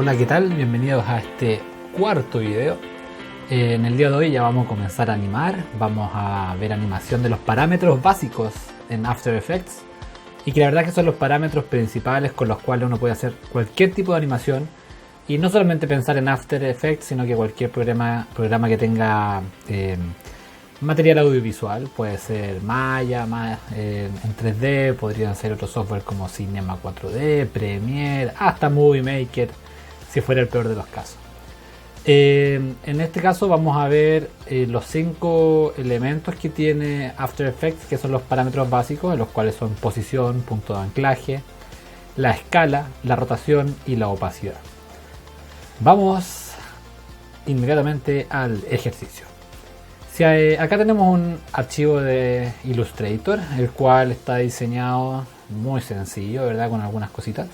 Hola, ¿qué tal? Bienvenidos a este cuarto video. En el día de hoy ya vamos a comenzar a animar. Vamos a ver animación de los parámetros básicos en After Effects, y que la verdad que son los parámetros principales con los cuales uno puede hacer cualquier tipo de animación, y no solamente pensar en After Effects, sino que cualquier programa que tenga material audiovisual. Puede ser Maya, en 3D, podrían ser otros software como Cinema 4D, Premiere, hasta Movie Maker, si fuera el peor de los casos. En este caso vamos a ver los 5 elementos que tiene After Effects, que son los parámetros básicos, en los cuales son posición, punto de anclaje, la escala, la rotación y la opacidad. Vamos inmediatamente al ejercicio. Acá tenemos un archivo de Illustrator, el cual está diseñado muy sencillo, ¿verdad? Con algunas cositas.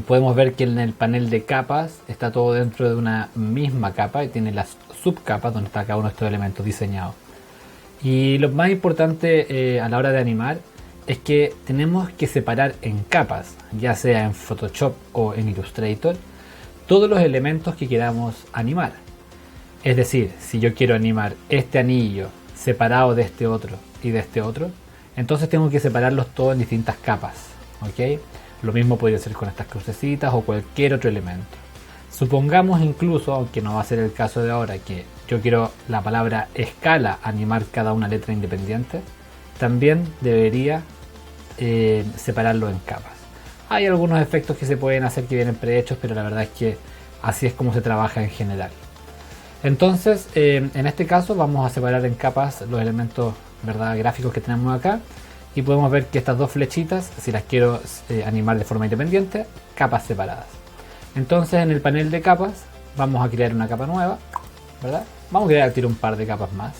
Podemos ver que en el panel de capas está todo dentro de una misma capa y tiene las subcapas donde está cada uno de estos elementos diseñados. Y lo más importante a la hora de animar es que tenemos que separar en capas, ya sea en Photoshop o en Illustrator, todos los elementos que queramos animar. Es decir, si yo quiero animar este anillo separado de este otro y de este otro, entonces tengo que separarlos todos en distintas capas, ¿ok? Lo mismo podría ser con estas crucecitas o cualquier otro elemento. Supongamos incluso, aunque no va a ser el caso de ahora, que yo quiero la palabra escala animar cada una letra independiente, también debería separarlo en capas. Hay algunos efectos que se pueden hacer que vienen prehechos, pero la verdad es que así es como se trabaja en general. Entonces, en este caso vamos a separar en capas los elementos, ¿verdad?, gráficos que tenemos acá. Y podemos ver que estas dos flechitas, si las quiero animar de forma independiente, capas separadas. Entonces en el panel de capas vamos a crear una capa nueva, ¿verdad? Vamos a crear al tiro un par de capas más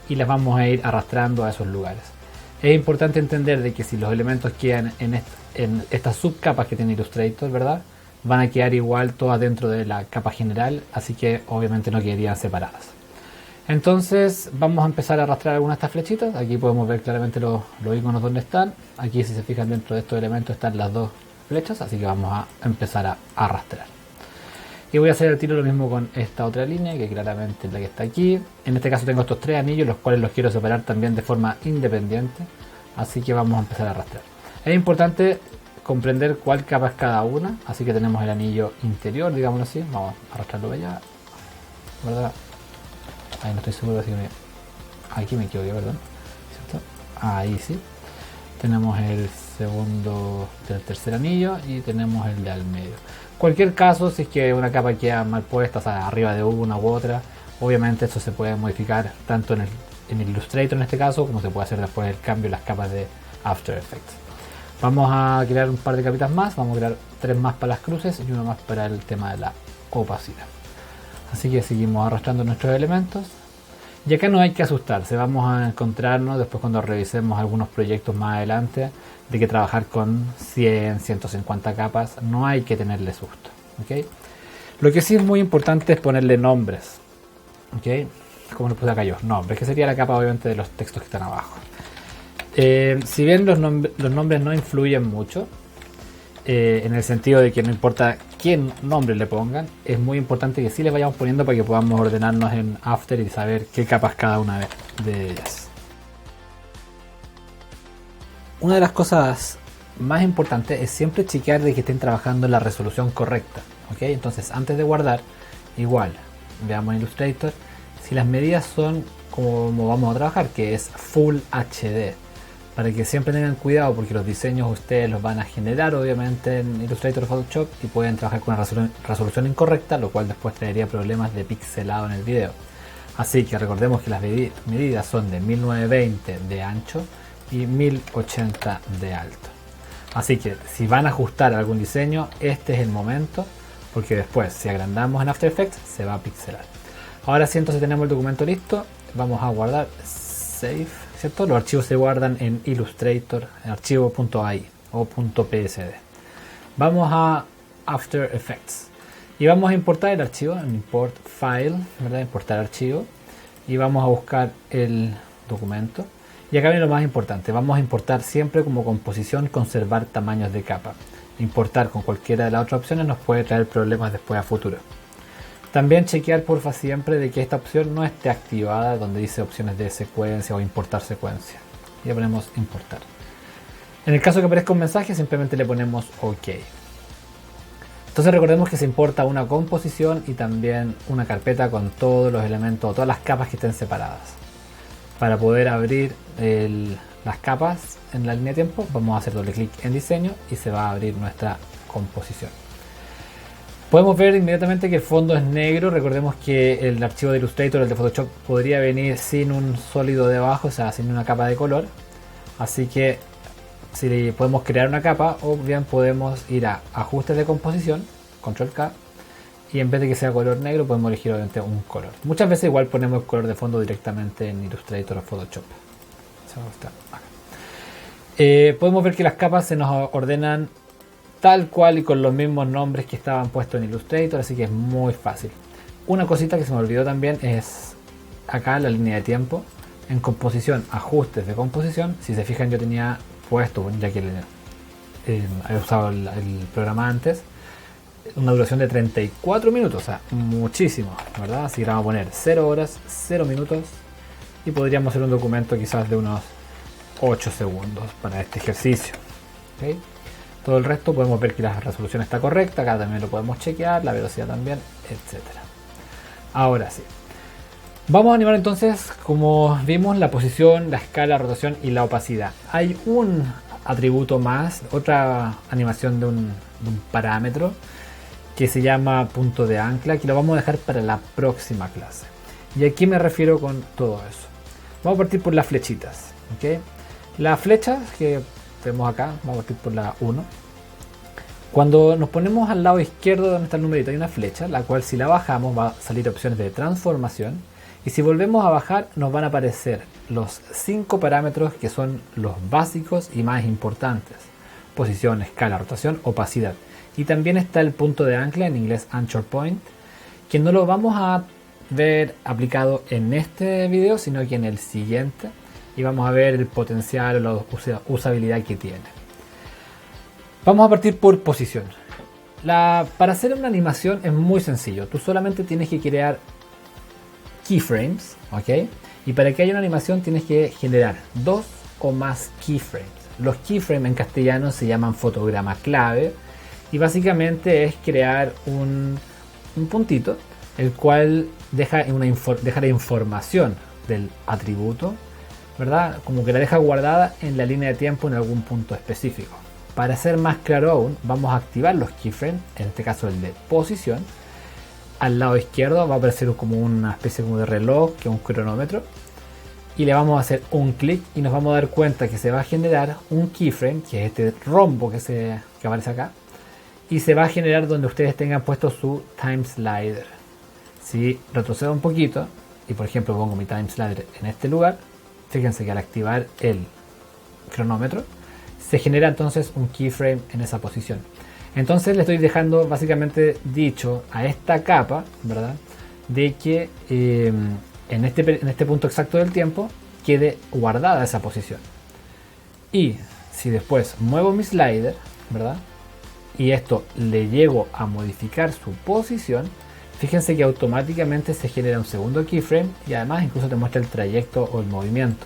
y las vamos a ir arrastrando a esos lugares. Es importante entender de que si los elementos quedan en estas subcapas que tiene Illustrator, ¿verdad?, van a quedar igual todas dentro de la capa general, así que obviamente no quedarían separadas. Entonces vamos a empezar a arrastrar algunas de estas flechitas. Aquí podemos ver claramente los iconos donde están. Aquí, si se fijan, dentro de estos elementos están las dos flechas, así que vamos a empezar a arrastrar. Y voy a hacer el tiro lo mismo con esta otra línea, que claramente es la que está aquí. En este caso tengo estos 3 anillos, los cuales los quiero separar también de forma independiente, así que vamos a empezar a arrastrar. Es importante comprender cuál capa es cada una, así que tenemos el anillo interior, digámoslo así. Vamos a arrastrarlo allá, ¿verdad? Ahí no estoy seguro, así que aquí me equivoqué, perdón. ¿Cierto? Ahí sí. Tenemos el segundo del tercer anillo y tenemos el de al medio. Cualquier caso, si es que una capa queda mal puesta, o sea, arriba de una u otra, obviamente esto se puede modificar tanto en Illustrator en este caso, como se puede hacer después el cambio en las capas de After Effects. Vamos a crear un par de capitas más, vamos a crear 3 más para las cruces y 1 más para el tema de la opacidad. Así que seguimos arrastrando nuestros elementos. Y acá no hay que asustarse, vamos a encontrarnos después cuando revisemos algunos proyectos más adelante de que trabajar con 100, 150 capas no hay que tenerle susto, ¿okay? Lo que sí es muy importante es ponerle nombres, ¿okay? Como lo puse acá yo, nombres, que sería la capa obviamente de los textos que están abajo. Si bien los nombres no influyen mucho, en el sentido de que no importa qué nombre le pongan, es muy importante que sí les vayamos poniendo para que podamos ordenarnos en After y saber qué capas cada una de ellas. Una de las cosas más importantes es siempre chequear de que estén trabajando en la resolución correcta, ¿ok? Entonces, antes de guardar, igual, veamos en Illustrator si las medidas son como vamos a trabajar, que es Full HD. Para que siempre tengan cuidado, porque los diseños ustedes los van a generar obviamente en Illustrator o Photoshop y pueden trabajar con una resolución incorrecta, lo cual después traería problemas de pixelado en el video. Así que recordemos que las medidas son de 1920 de ancho y 1080 de alto. Así que si van a ajustar algún diseño, este es el momento, porque después si agrandamos en After Effects se va a pixelar. Ahora sí, entonces tenemos el documento listo, vamos a guardar Save, ¿cierto? Los archivos se guardan en Illustrator, en archivo.ai o .psd. Vamos a After Effects y vamos a importar el archivo en Import File, ¿verdad? Importar archivo, y vamos a buscar el documento. Y acá viene lo más importante, vamos a importar siempre como composición conservar tamaños de capa. importar con cualquiera de las otras opciones nos puede traer problemas después a futuro. También chequear porfa siempre de que esta opción no esté activada donde dice opciones de secuencia o importar secuencia. Ya ponemos importar. En el caso que aparezca un mensaje simplemente le ponemos OK. Entonces recordemos que se importa una composición y también una carpeta con todos los elementos o todas las capas que estén separadas. Para poder abrir las capas en la línea de tiempo vamos a hacer doble clic en diseño y se va a abrir nuestra composición. Podemos ver inmediatamente que el fondo es negro. Recordemos que el archivo de Illustrator, el de Photoshop, podría venir sin un sólido debajo, o sea, sin una capa de color. Así que si podemos crear una capa o bien podemos ir a ajustes de composición, control K, y en vez de que sea color negro podemos elegir obviamente un color. Muchas veces igual ponemos el color de fondo directamente en Illustrator o Photoshop. Podemos ver que las capas se nos ordenan tal cual y con los mismos nombres que estaban puestos en Illustrator, así que es muy fácil. Una cosita que se me olvidó también es acá la línea de tiempo. En composición, ajustes de composición, si se fijan yo tenía puesto, ya que había usado el programa antes, una duración de 34 minutos, o sea, muchísimo, ¿verdad? Así que vamos a poner 0 horas, 0 minutos y podríamos hacer un documento quizás de unos 8 segundos para este ejercicio. ¿Okay? Todo el resto podemos ver que la resolución está correcta, acá también lo podemos chequear, la velocidad también, etc. Ahora sí. Vamos a animar entonces, como vimos, la posición, la escala, la rotación y la opacidad. Hay un atributo más, otra animación de un parámetro que se llama punto de ancla, que lo vamos a dejar para la próxima clase. ¿Y a qué me refiero con todo eso? Vamos a partir por las flechitas. ¿Okay? Las flechas que tenemos acá, vamos a partir por la 1. Cuando nos ponemos al lado izquierdo de donde está el numerito hay una flecha, la cual si la bajamos va a salir opciones de transformación. Y si volvemos a bajar nos van a aparecer los 5 parámetros que son los básicos y más importantes. Posición, escala, rotación, opacidad. Y también está el punto de ancla, en inglés anchor point, que no lo vamos a ver aplicado en este video, sino que en el siguiente. Y vamos a ver el potencial o la usabilidad que tiene. Vamos a partir por posición. Para hacer una animación es muy sencillo. Tú solamente tienes que crear keyframes, ¿ok? Y para que haya una animación tienes que generar 2 o más keyframes. Los keyframes en castellano se llaman fotograma clave y básicamente es crear un puntito el cual deja la información del atributo, ¿verdad? Como que la deja guardada en la línea de tiempo en algún punto específico. Para ser más claro aún, vamos a activar los keyframes, en este caso el de posición. Al lado izquierdo va a aparecer como una especie de reloj, que es un cronómetro. Y le vamos a hacer un clic y nos vamos a dar cuenta que se va a generar un keyframe, que es este rombo que aparece acá. Y se va a generar donde ustedes tengan puesto su time slider. Si retrocedo un poquito y por ejemplo pongo mi time slider en este lugar, fíjense que al activar el cronómetro se genera entonces un keyframe en esa posición. Entonces le estoy dejando básicamente dicho a esta capa, ¿verdad? De que en este punto exacto del tiempo quede guardada esa posición. Y si después muevo mi slider, ¿verdad? Y esto le llego a modificar su posición, fíjense que automáticamente se genera un segundo keyframe y además incluso te muestra el trayecto o el movimiento.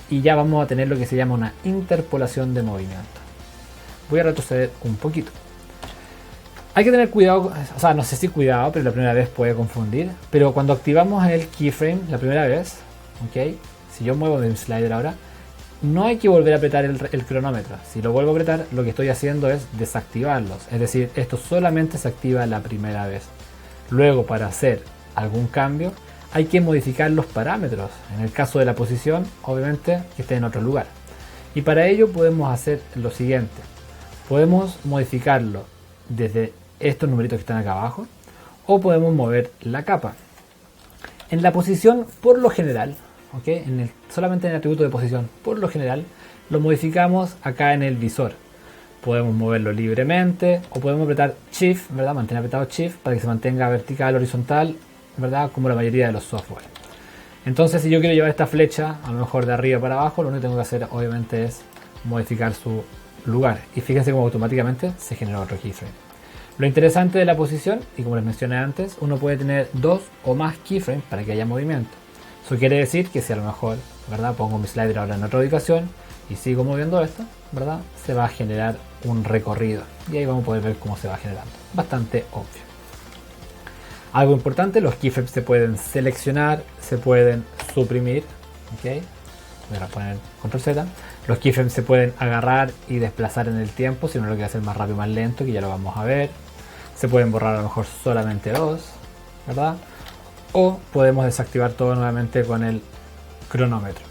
Y ya vamos a tener lo que se llama una interpolación de movimiento. Voy a retroceder un poquito. Hay que tener cuidado, o sea, no sé si cuidado, pero la primera vez puede confundir. Pero cuando activamos el keyframe la primera vez, ¿ok? Si yo muevo el slider ahora, no hay que volver a apretar el cronómetro. Si lo vuelvo a apretar, lo que estoy haciendo es desactivarlos. Es decir, esto solamente se activa la primera vez. Luego, para hacer algún cambio, hay que modificar los parámetros. En el caso de la posición, obviamente, que esté en otro lugar. Y para ello podemos hacer lo siguiente. Podemos modificarlo desde estos numeritos que están acá abajo, o podemos mover la capa. En la posición, por lo general, ¿okay? Solamente en el atributo de posición, por lo general, lo modificamos acá en el visor. Podemos moverlo libremente, o podemos apretar Shift, ¿verdad? Mantener apretado Shift para que se mantenga vertical, horizontal, ¿verdad? Como la mayoría de los software. Entonces, si yo quiero llevar esta flecha, a lo mejor de arriba para abajo, lo único que tengo que hacer, obviamente, es modificar su lugar. Y fíjense cómo automáticamente se generó otro keyframe. Lo interesante de la posición, y como les mencioné antes, uno puede tener 2 o más keyframes para que haya movimiento. Eso quiere decir que si a lo mejor, ¿verdad?, pongo mi slider ahora en otra ubicación y sigo moviendo esto, ¿verdad?, se va a generar un recorrido. Y ahí vamos a poder ver cómo se va generando. Bastante obvio. Algo importante, los keyframes se pueden seleccionar, se pueden suprimir. ¿Okay? Voy a poner control Z. Los keyframes se pueden agarrar y desplazar en el tiempo si uno lo quiere hacer más rápido o más lento, que ya lo vamos a ver. Se pueden borrar a lo mejor solamente 2, ¿verdad? O podemos desactivar todo nuevamente con el cronómetro.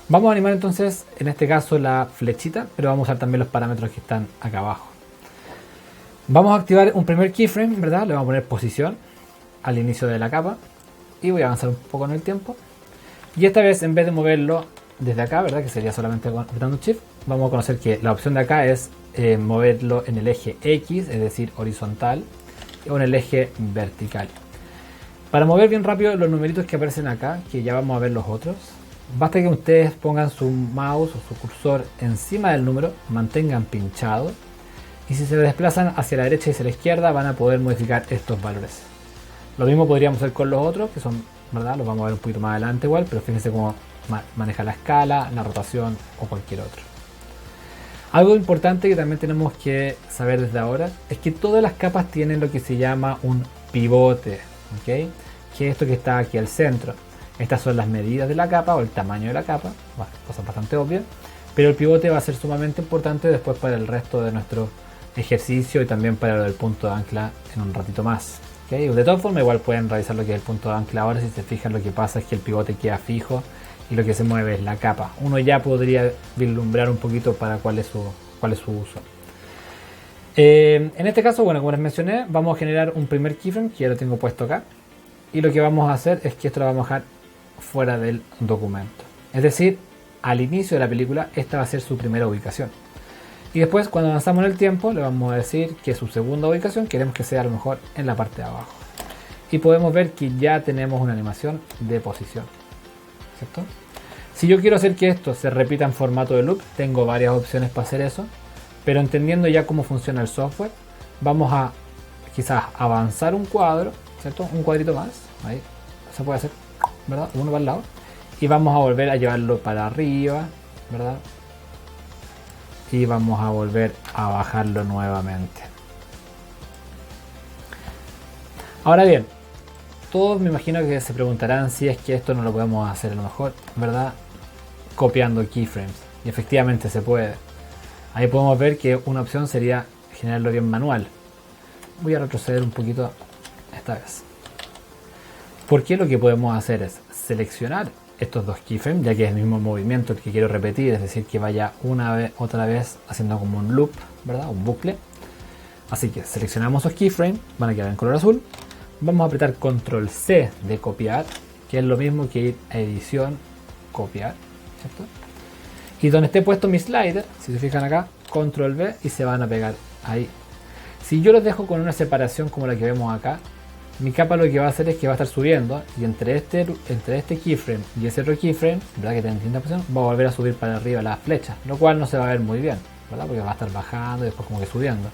Vamos a animar entonces, en este caso, la flechita, pero vamos a usar también los parámetros que están acá abajo. Vamos a activar un primer keyframe, ¿verdad? Le vamos a poner posición al inicio de la capa y voy a avanzar un poco en el tiempo. Y esta vez, en vez de moverlo desde acá, ¿verdad?, que sería solamente apretando Shift, vamos a conocer que la opción de acá es moverlo en el eje X, es decir, horizontal, o en el eje vertical. Para mover bien rápido los numeritos que aparecen acá, que ya vamos a ver los otros, basta que ustedes pongan su mouse o su cursor encima del número, mantengan pinchado, y si se desplazan hacia la derecha y hacia la izquierda van a poder modificar estos valores. Lo mismo podríamos hacer con los otros, que son, ¿verdad?, los vamos a ver un poquito más adelante igual, pero fíjense cómo maneja la escala, la rotación o cualquier otro. Algo importante que también tenemos que saber desde ahora es que todas las capas tienen lo que se llama un pivote, ¿okay?, que es esto que está aquí al centro. Estas son las medidas de la capa o el tamaño de la capa, bueno, cosa bastante obvia, pero el pivote va a ser sumamente importante después para el resto de nuestro ejercicio y también para lo del punto de ancla en un ratito más. ¿Okay? De todas formas, igual pueden revisar lo que es el punto de ancla ahora. Si se fijan, lo que pasa es que el pivote queda fijo y lo que se mueve es la capa. Uno ya podría vislumbrar un poquito para cuál es su uso. En este caso, bueno, como les mencioné, vamos a generar un primer keyframe que ya lo tengo puesto acá, y lo que vamos a hacer es que esto lo vamos a dejar fuera del documento, es decir, al inicio de la película esta va a ser su primera ubicación, y después cuando avanzamos en el tiempo le vamos a decir que su segunda ubicación queremos que sea a lo mejor en la parte de abajo, y podemos ver que ya tenemos una animación de posición, ¿cierto? Si yo quiero hacer que esto se repita en formato de loop, tengo varias opciones para hacer eso, pero entendiendo ya cómo funciona el software, vamos a quizás avanzar un cuadro, ¿cierto? Un cuadrito más, ahí se puede hacer, ¿verdad?, uno para el lado, y vamos a volver a llevarlo para arriba, ¿verdad?, y vamos a volver a bajarlo nuevamente. Ahora bien, todos me imagino que se preguntarán si es que esto no lo podemos hacer a lo mejor, ¿verdad?, copiando keyframes, y efectivamente se puede. Ahí podemos ver que una opción sería generarlo bien manual. Voy a retroceder un poquito esta vez. Porque lo que podemos hacer es seleccionar estos dos keyframes, ya que es el mismo movimiento el que quiero repetir, es decir, que vaya una vez, otra vez haciendo como un loop, ¿verdad?, un bucle. Así que seleccionamos los keyframes, van a quedar en color azul. Vamos a apretar control C de copiar, que es lo mismo que ir a edición, copiar, ¿cierto? Y donde esté puesto mi slider, si se fijan acá, control V, y se van a pegar ahí. Si yo los dejo con una separación como la que vemos acá, mi capa lo que va a hacer es que va a estar subiendo, y entre este keyframe y ese otro keyframe, ¿verdad?, que tiene distinta posición, va a volver a subir para arriba las flechas, lo cual no se va a ver muy bien, ¿verdad?, porque va a estar bajando y después como que subiendo.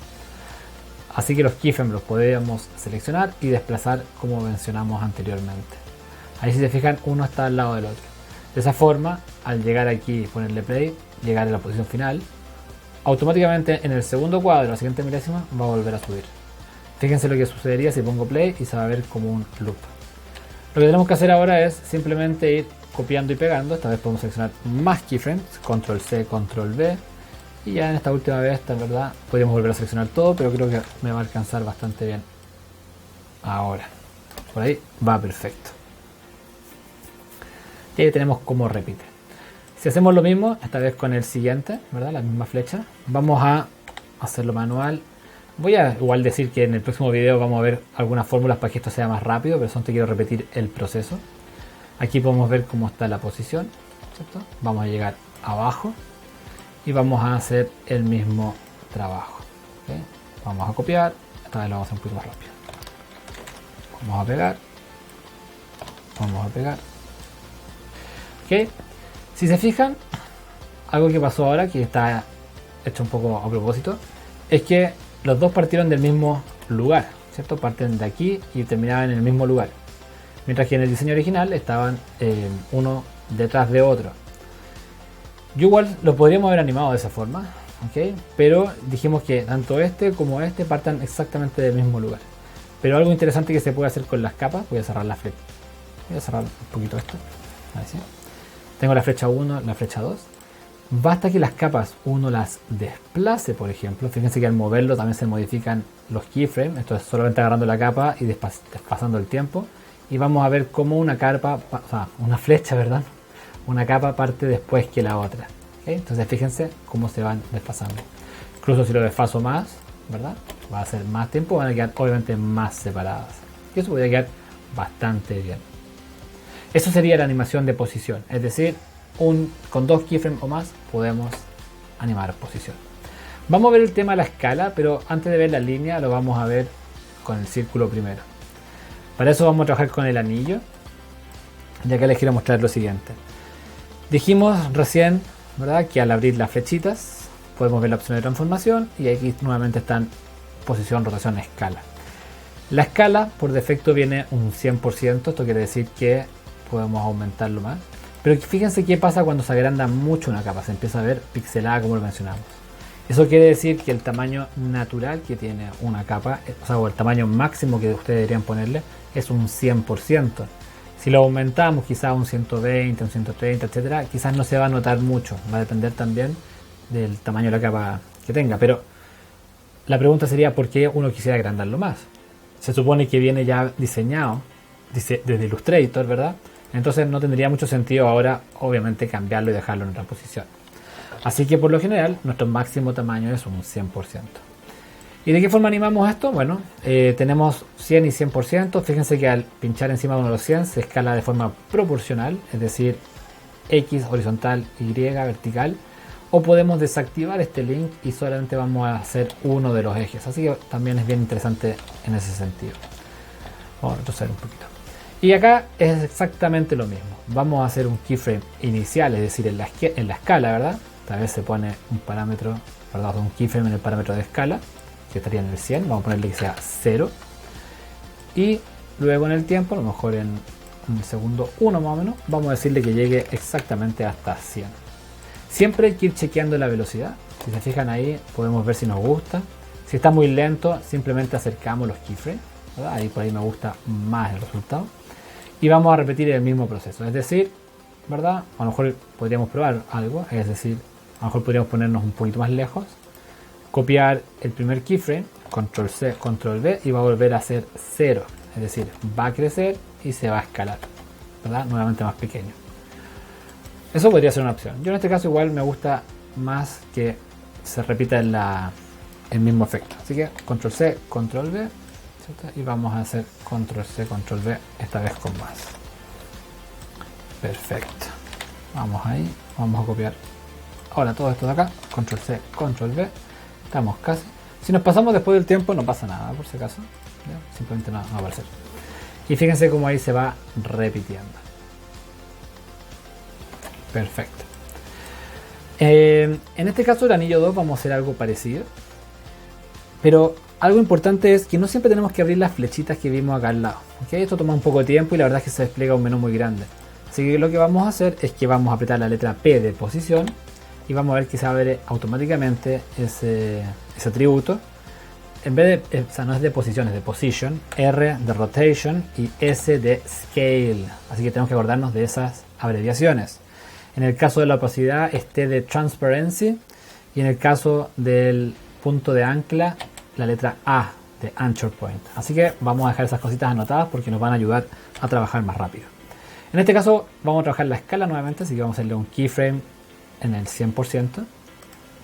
Así que los keyframes los podemos seleccionar y desplazar como mencionamos anteriormente. Ahí, si se fijan, uno está al lado del otro. De esa forma, al llegar aquí y ponerle play, llegar a la posición final, automáticamente en el segundo cuadro, la siguiente milésima, va a volver a subir. Fíjense lo que sucedería si pongo play y se va a ver como un loop. Lo que tenemos que hacer ahora es simplemente ir copiando y pegando. Esta vez podemos seleccionar más keyframes, control C, control V, y ya en esta última vez, en verdad, podríamos volver a seleccionar todo, pero creo que me va a alcanzar bastante bien ahora. Por ahí va perfecto. Y ahí tenemos cómo repite. Si hacemos lo mismo, esta vez con el siguiente, ¿verdad?, la misma flecha, vamos a hacerlo manual. Voy a igual decir que en el próximo video vamos a ver algunas fórmulas para que esto sea más rápido, pero solo te quiero repetir el proceso. Aquí podemos ver cómo está la posición, ¿cierto? Vamos a llegar abajo y vamos a hacer el mismo trabajo, ¿okay? Vamos a copiar, esta vez lo vamos a hacer un poquito más rápido. Vamos a pegar, vamos a pegar. ¿Okay? Si se fijan, algo que pasó ahora, que está hecho un poco a propósito, es que los dos partieron del mismo lugar, ¿cierto? Parten de aquí y terminaban en el mismo lugar. Mientras que en el diseño original estaban uno detrás de otro. Yo igual lo podríamos haber animado de esa forma, ¿ok? Pero dijimos que tanto este como este partan exactamente del mismo lugar. Pero algo interesante que se puede hacer con las capas, voy a cerrar la flecha. Voy a cerrar un poquito esto. A ver si. Tengo la flecha 1, la flecha 2. Basta que las capas uno las desplace, por ejemplo. Fíjense que al moverlo también se modifican los keyframes. Esto es solamente agarrando la capa y desplazando el tiempo. Y vamos a ver cómo una capa, o sea, una flecha, ¿verdad? Una capa parte después que la otra. ¿Okay? Entonces fíjense cómo se van desplazando. Incluso si lo desfaso más, ¿verdad? Va a ser más tiempo, van a quedar obviamente más separadas. Y eso podría quedar bastante bien. Eso sería la animación de posición. Es decir, con 2 keyframes o más podemos animar posición. Vamos a ver el tema de la escala, pero antes de ver la línea lo vamos a ver con el círculo primero. Para eso vamos a trabajar con el anillo. Y acá les quiero mostrar lo siguiente. Dijimos recién, ¿verdad?, que al abrir las flechitas podemos ver la opción de transformación y aquí nuevamente están posición, rotación, escala. La escala por defecto viene un 100%, esto quiere decir que podemos aumentarlo más. Pero fíjense qué pasa cuando se agranda mucho una capa, se empieza a ver pixelada como lo mencionamos. Eso quiere decir que el tamaño natural que tiene una capa, o el tamaño máximo que ustedes deberían ponerle, es un 100%. Si lo aumentamos quizás a un 120, un 130, etcétera, quizás no se va a notar mucho. Va a depender también del tamaño de la capa que tenga. Pero la pregunta sería ¿por qué uno quisiera agrandarlo más? Se supone que viene ya diseñado desde Illustrator, ¿verdad? Entonces no tendría mucho sentido ahora, obviamente, cambiarlo y dejarlo en otra posición. Así que por lo general, nuestro máximo tamaño es un 100%. ¿Y de qué forma animamos esto? Bueno, tenemos 100 y 100%. Fíjense que al pinchar encima de uno de los 100 se escala de forma proporcional, es decir, X horizontal, Y vertical. O podemos desactivar este link y solamente vamos a hacer uno de los ejes. Así que también es bien interesante en ese sentido. Vamos a retroceder un poquito. Y acá es exactamente lo mismo. Vamos a hacer un keyframe inicial, es decir, en la escala, ¿verdad? Tal vez se pone un parámetro, perdón, un keyframe en el parámetro de escala, que estaría en el 100. Vamos a ponerle que sea 0. Y luego en el tiempo, a lo mejor en el segundo 1 más o menos, vamos a decirle que llegue exactamente hasta 100. Siempre hay que ir chequeando la velocidad. Si se fijan ahí, podemos ver si nos gusta. Si está muy lento, simplemente acercamos los keyframes, ¿verdad? Ahí por ahí me gusta más el resultado. Y vamos a repetir el mismo proceso. Es decir, ¿verdad? A lo mejor podríamos probar algo. Es decir, a lo mejor podríamos ponernos un poquito más lejos. Copiar el primer keyframe, control C, control V, y va a volver a ser 0. Es decir, va a crecer y se va a escalar, ¿verdad? Nuevamente más pequeño. Eso podría ser una opción. Yo en este caso igual me gusta más que se repita el mismo efecto. Así que control C, control V, ¿cierto? Y vamos a hacer control C, control V, esta vez con más. Perfecto. Vamos ahí, vamos a copiar ahora todo esto de acá, control C, control V. Estamos casi. Si nos pasamos después del tiempo no pasa nada, por si acaso. ¿Ya? Simplemente no va a aparecer. Y fíjense cómo ahí se va repitiendo. Perfecto. En este caso el anillo 2 vamos a hacer algo parecido. Pero algo importante es que no siempre tenemos que abrir las flechitas que vimos acá al lado. ¿Okay? Esto toma un poco de tiempo y la verdad es que se despliega un menú muy grande. Así que lo que vamos a hacer es que vamos a apretar la letra P de posición. Y vamos a ver que se abre automáticamente ese atributo. En vez de, o sea, no es de posición, es de position, R de rotation y S de scale. Así que tenemos que acordarnos de esas abreviaciones. En el caso de la opacidad es T de transparency. Y en el caso del punto de ancla, la letra A de anchor point. Así que vamos a dejar esas cositas anotadas porque nos van a ayudar a trabajar más rápido. En este caso vamos a trabajar la escala nuevamente, así que vamos a hacerle un keyframe en el 100%.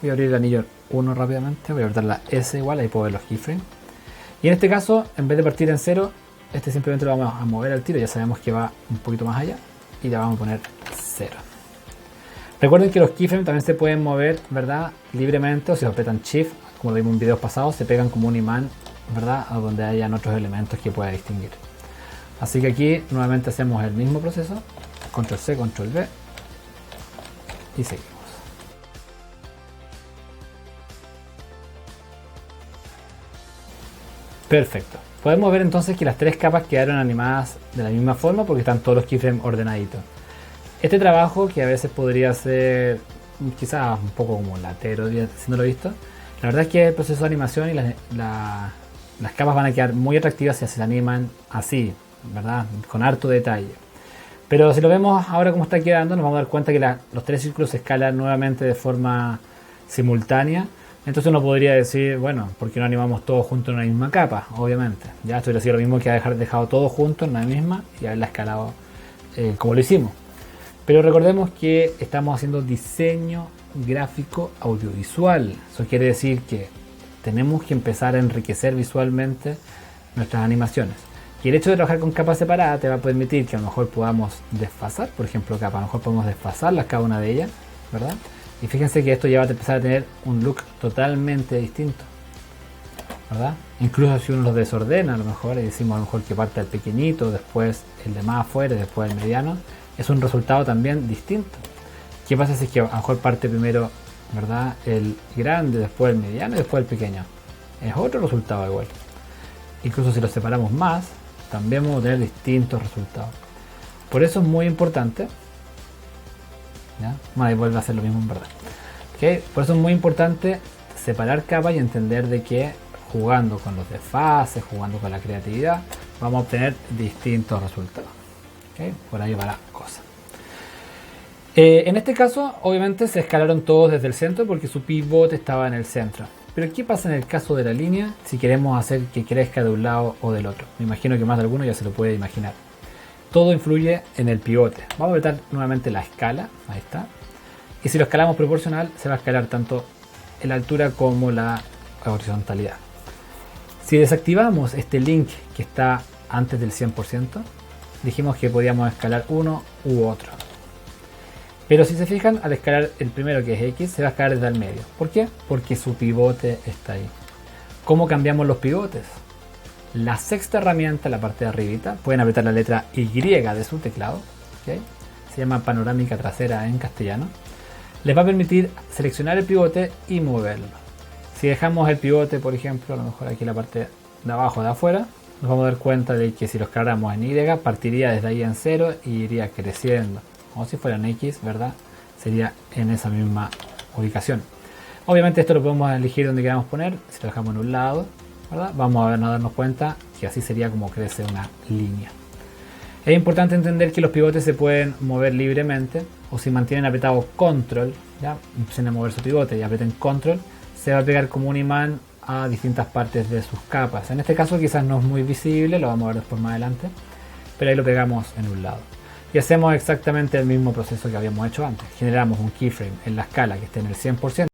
Voy a abrir el anillo 1 rápidamente, voy a apretar la S igual, ahí puedo ver los keyframes. Y en este caso, en vez de partir en 0, este simplemente lo vamos a mover al tiro, ya sabemos que va un poquito más allá, y le vamos a poner 0. Recuerden que los keyframes también se pueden mover, ¿verdad?, libremente, o si apretan Shift, como lo vimos en videos pasados, se pegan como un imán, ¿verdad?, a donde hayan otros elementos que pueda distinguir. Así que aquí nuevamente hacemos el mismo proceso, control C, control V, y seguimos. Perfecto. Podemos ver entonces que las tres capas quedaron animadas de la misma forma porque están todos los keyframes ordenaditos. Este trabajo, que a veces podría ser quizás un poco como latero, siendo visto, la verdad es que el proceso de animación y las capas van a quedar muy atractivas si se animan así, ¿verdad? Con harto detalle. Pero si lo vemos ahora como está quedando, nos vamos a dar cuenta que los tres círculos se escalan nuevamente de forma simultánea. Entonces uno podría decir, bueno, ¿por qué no animamos todos juntos en una misma capa? Obviamente. Ya esto hubiera sido lo mismo que haber dejado todo junto en una misma y haberla escalado como lo hicimos. Pero recordemos que estamos haciendo diseño gráfico audiovisual. Eso quiere decir que tenemos que empezar a enriquecer visualmente nuestras animaciones. Y el hecho de trabajar con capas separadas te va a permitir que a lo mejor podamos desfasar, por ejemplo, capas. A lo mejor podemos desfasarlas cada una de ellas, ¿verdad? Y fíjense que esto ya va a empezar a tener un look totalmente distinto, ¿verdad? Incluso si uno los desordena, a lo mejor, y decimos a lo mejor que parte el pequeñito, después el de más afuera, después el mediano, es un resultado también distinto. ¿Qué pasa si es que a lo mejor parte primero, ¿verdad? El grande, después el mediano y después el pequeño? Es otro resultado igual. Incluso si los separamos más, también vamos a tener distintos resultados. Por eso es muy importante. ¿Ya? Bueno, ahí vuelve a hacer lo mismo en verdad. ¿Okay? Por eso es muy importante separar capas y entender de que jugando con los desfases, jugando con la creatividad, vamos a obtener distintos resultados. ¿Okay? Por ahí va la cosa. En este caso, obviamente se escalaron todos desde el centro porque su pivote estaba en el centro. Pero ¿qué pasa en el caso de la línea si queremos hacer que crezca de un lado o del otro? Me imagino que más de alguno ya se lo puede imaginar. Todo influye en el pivote. Vamos a apretar nuevamente la escala. Ahí está. Y si lo escalamos proporcional, se va a escalar tanto en la altura como la horizontalidad. Si desactivamos este link que está antes del 100%, dijimos que podíamos escalar uno u otro. Pero si se fijan, al escalar el primero, que es X, se va a escalar desde el medio. ¿Por qué? Porque su pivote está ahí. ¿Cómo cambiamos los pivotes? La sexta herramienta, la parte de arribita, pueden apretar la letra Y de su teclado, ¿okay? Se llama panorámica trasera en castellano. Les va a permitir seleccionar el pivote y moverlo. Si dejamos el pivote, por ejemplo, a lo mejor aquí en la parte de abajo de afuera, nos vamos a dar cuenta de que si lo escaláramos en Y, partiría desde ahí en 0 y iría creciendo. O si fuera en X, ¿verdad? Sería en esa misma ubicación. Obviamente esto lo podemos elegir donde queramos poner. Si lo dejamos en un lado, ¿verdad? Vamos a darnos cuenta que así sería como crece una línea. Es importante entender que los pivotes se pueden mover libremente, o si mantienen apretado control, ¿ya? Empiecen a mover su pivote y aprieten control, se va a pegar como un imán a distintas partes de sus capas. En este caso quizás no es muy visible, lo vamos a ver después más adelante, pero ahí lo pegamos en un lado. Y hacemos exactamente el mismo proceso que habíamos hecho antes. Generamos un keyframe en la escala que esté en el 100%,